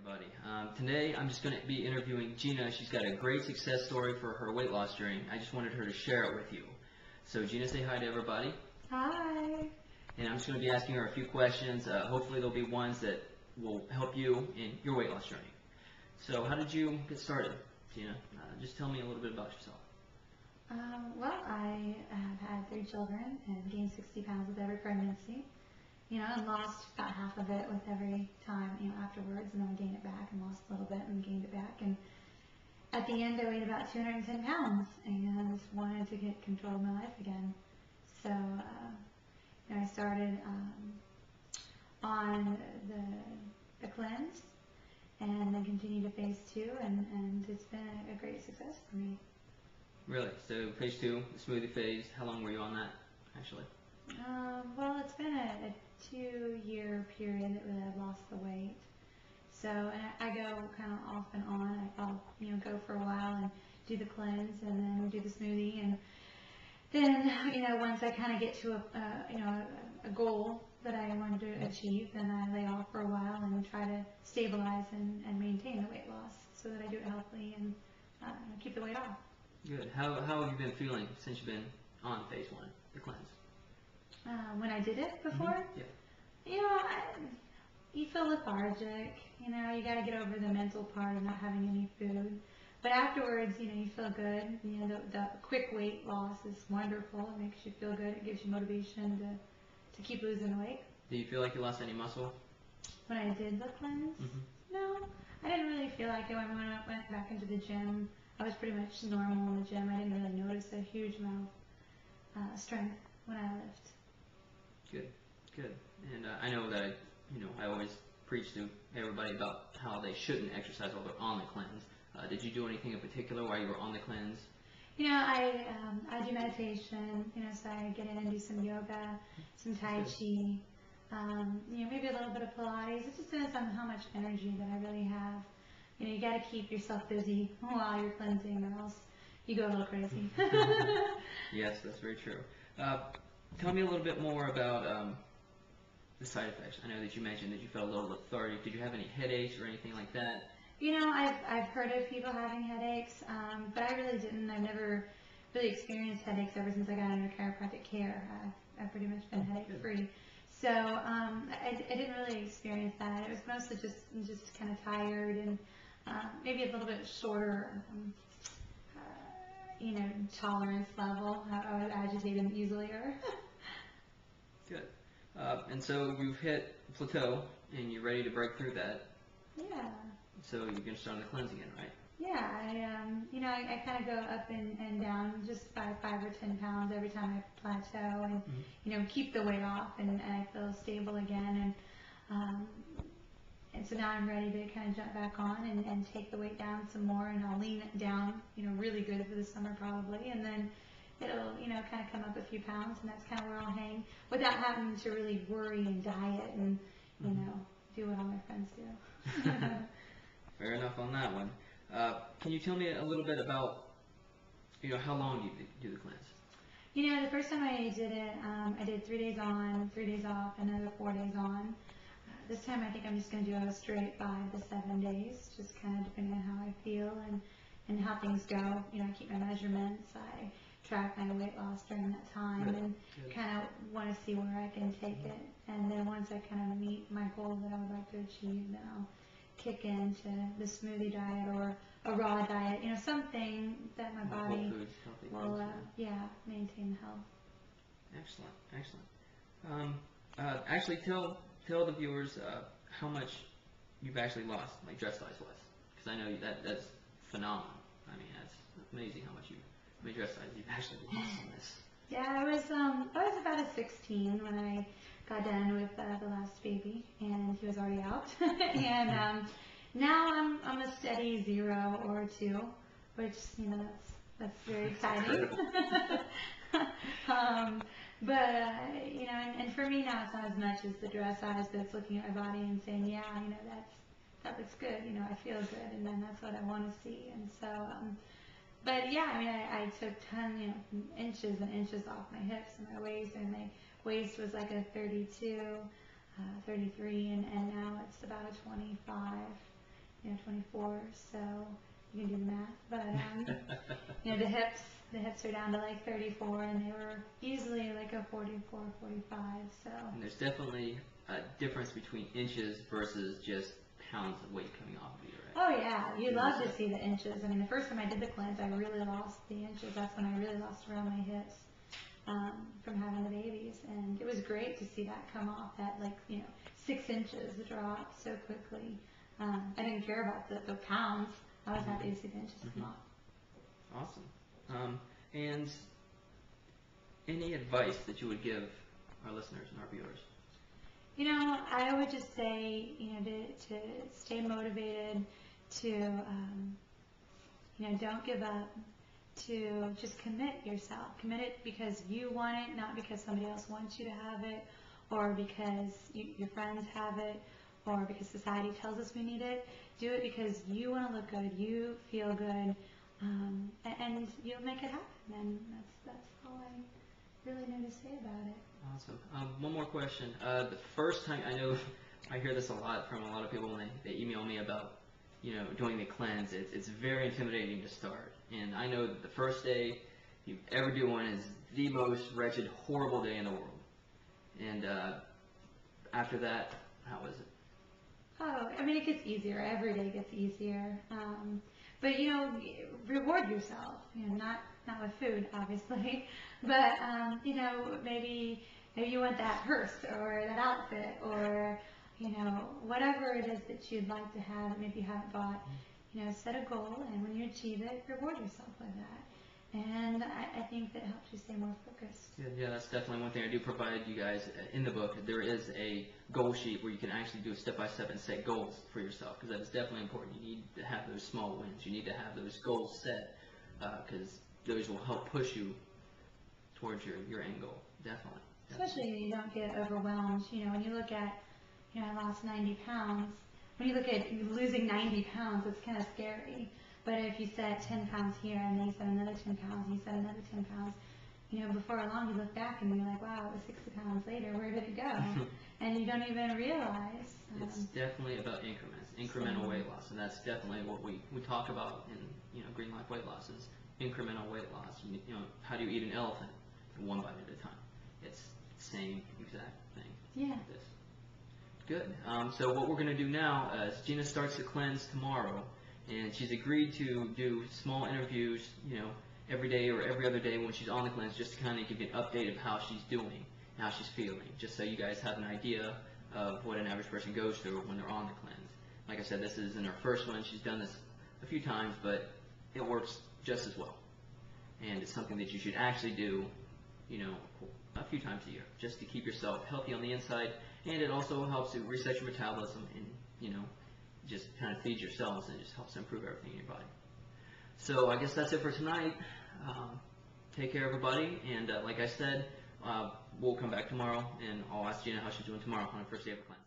everybody. Today I'm just going to be interviewing Gina. She's got a great success story for her weight loss journey. I just wanted her to share it with you. So Gina, say hi to everybody. Hi. And I'm just going to be asking her a few questions. Hopefully they'll be ones that will help you in your weight loss journey. So how did you get started, Gina? Just tell me a little bit about yourself. Well, I have had 3 children and gained 60 pounds with every pregnancy. And lost about half of it with every time, afterwards, and then I gained it back and lost a little bit and gained it back. And at the end, I weighed about 210 pounds and wanted to get control of my life again. So, I started on the cleanse and then continued to phase 2, and it's been a great success for me. Really? So phase 2, the smoothie phase, how long were you on that, actually? Well, it's been a 2-year period that really I've lost the weight. So, and I go kind of off and on. I'll go for a while and do the cleanse and then do the smoothie, and then once I kind of get to a goal that I want to achieve, then I lay off for a while and try to stabilize and maintain the weight loss so that I do it healthily and keep the weight off. Good. How have you been feeling since you've been on phase 1, the cleanse? When I did it before, you feel lethargic. You got to get over the mental part of not having any food. But afterwards, you feel good. The quick weight loss is wonderful. It makes you feel good. It gives you motivation to keep losing weight. Do you feel like you lost any muscle? When I did the cleanse? No, I didn't really feel like it. When I went back into the gym, I was pretty much normal in the gym. I didn't really notice a huge amount of strength when I lift. Good. And I know that I always preach to everybody about how they shouldn't exercise while they're on the cleanse. Did you do anything in particular while you were on the cleanse? I do meditation. So I get in and do some yoga, some Tai Chi. Maybe a little bit of Pilates. It just depends on how much energy that I really have. You got to keep yourself busy while you're cleansing, or else you go a little crazy. Yes, that's very true. Tell me a little bit more about the side effects. I know that you mentioned that you felt a little lethargic. Did you have any headaches or anything like that? I've heard of people having headaches, but I really didn't. I've never really experienced headaches ever since I got under chiropractic care. I've pretty much been headache-free. So I didn't really experience that. It was mostly just kind of tired and maybe a little bit shorter tolerance level. I was agitated easier. Good. And so you've hit plateau, and you're ready to break through that. Yeah. So you're going to start on the cleanse again, right? Yeah. I kind of go up and down just by 5 or 10 pounds every time I plateau, and keep the weight off, and I feel stable again, and so now I'm ready to kind of jump back on and take the weight down some more, and I'll lean it down, really good for the summer probably, and then it'll, kind of come up a few pounds, and that's kind of where I'll hang without having to really worry and diet and, do what all my friends do. Fair enough on that one. Can you tell me a little bit about, how long you do the cleanse? The first time I did it, I did 3 days on, 3 days off, another 4 days on. This time I think I'm just going to do a straight 5 to 7 days, just kind of depending on how I feel and how things go. I keep my measurements, I track my weight loss during that time, and kind of want to see where I can take it. And then once I kind of meet my goal that I would like to achieve, then I'll kick into the smoothie diet or a raw diet, something that my body will maintain health. Excellent. Actually, tell the viewers how much you've actually lost, like dress size-wise, because I know that's phenomenal. I mean, that's amazing how much dress size you've actually lost on this. Yeah, I was about a 16 when I got done with the last baby, and he was already out. And now I'm a steady 0 or 2, which that's very exciting. And for me now it's not as much as the dress size, but it's looking at my body and saying, yeah, that looks good. I feel good, and then that's what I want to see. And so, but yeah, I took inches and inches off my hips and my waist, and my waist was like a 32, 33, and now it's about a 25. 24, so you can do the math. But the hips are down to like 34, and they were easily like a 44, 45. So. And there's definitely a difference between inches versus just pounds of weight coming off of you, right? Oh yeah, you love to see the inches. I mean, the first time I did the cleanse, I really lost the inches. That's when I really lost around my hips from having the babies, and it was great to see that come off. That 6 inches drop so quickly. I didn't care about the pounds. I was happy to see the inches come off. Awesome. And any advice that you would give our listeners and our viewers? I would just say, to stay motivated, to, don't give up, to just commit yourself. Commit it because you want it, not because somebody else wants you to have it, or because your friends have it, or because society tells us we need it. Do it because you want to look good, you feel good, and you'll make it happen. And that's all I really know to say about it. Awesome. One more question. The first time, I know I hear this a lot from a lot of people when they email me about, doing the cleanse. It's very intimidating to start. And I know that the first day you ever do one is the most wretched, horrible day in the world. And after that, how was it? Oh, I mean, it gets easier. Every day gets easier. But, reward yourself. Not with food, obviously. But, maybe you want that purse or that outfit or, whatever it is that you'd like to have that maybe you haven't bought. Set a goal, and when you achieve it, reward yourself with that. And I think that helps you stay more focused. Yeah, that's definitely one thing I do provide you guys in the book. There is a goal sheet where you can actually do a step-by-step and set goals for yourself, because that is definitely important. You need to have those small wins. You need to have those goals set, because those will help push you towards your end goal. Definitely. Especially when you don't get overwhelmed. When you look at, I lost 90 pounds. When you look at losing 90 pounds, it's kind of scary. But if you set 10 pounds here, and then you set another 10 pounds, and you set another 10 pounds, before long you look back and you're like, wow, it was 60 pounds later, where did it go? And you don't even realize. It's definitely about increments, incremental weight loss, and that's definitely what we talk about in Green Life Weight Loss is incremental weight loss. How do you eat an elephant? One bite at a time. It's the same exact thing. Yeah. Like this. Good. So what we're going to do now is Gina starts the cleanse tomorrow, and she's agreed to do small interviews, every day or every other day when she's on the cleanse, just to kind of give you an update of how she's doing, how she's feeling, just so you guys have an idea of what an average person goes through when they're on the cleanse. Like I said, this isn't her first one. She's done this a few times, but it works just as well. And it's something that you should actually do, a few times a year, just to keep yourself healthy on the inside. And it also helps to reset your metabolism and, just kind of feeds your cells and just helps improve everything in your body. So I guess that's it for tonight. Take care, everybody. And like I said, we'll come back tomorrow, and I'll ask Gina how she's doing tomorrow on her first day of her cleanse.